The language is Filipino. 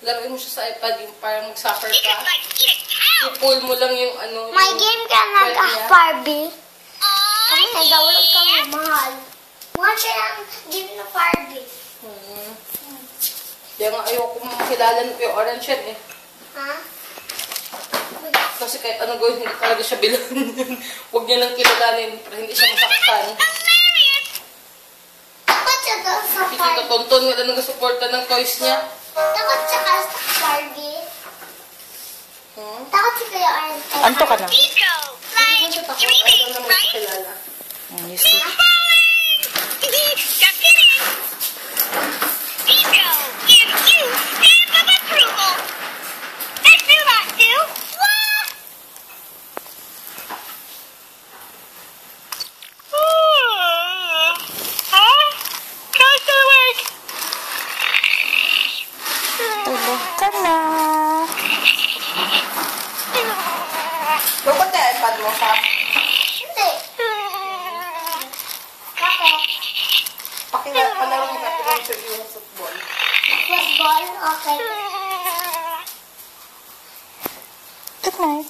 Laruin mo siya sa iPad yung parang mag-soccer ka. I-pull mo lang yung ano. May game ka nag-Barbie. Kami nag-download kami, mahal. Mahal siya ang game na Barbie. Kaya nga ayoko makilala yung orange yan eh. Ha? Kasi kahit ano gawin, hindi talaga siya bilan. Huwag niya lang kilalanin para hindi siya masaktan. Takot siya doon sa Si Barbie. Tito Tonton, wala nag-suporta ng toys niya. Takot siya ka sa Barbie. Takot siya kayo orange. Anto ka na? Hindi mo siya takot, ayaw naman makilala. You see? Tulog ka na. Dapat yung iPad mo sa Hindi. Bakit? palaro mo natin yung football. Football? Okay. Good night.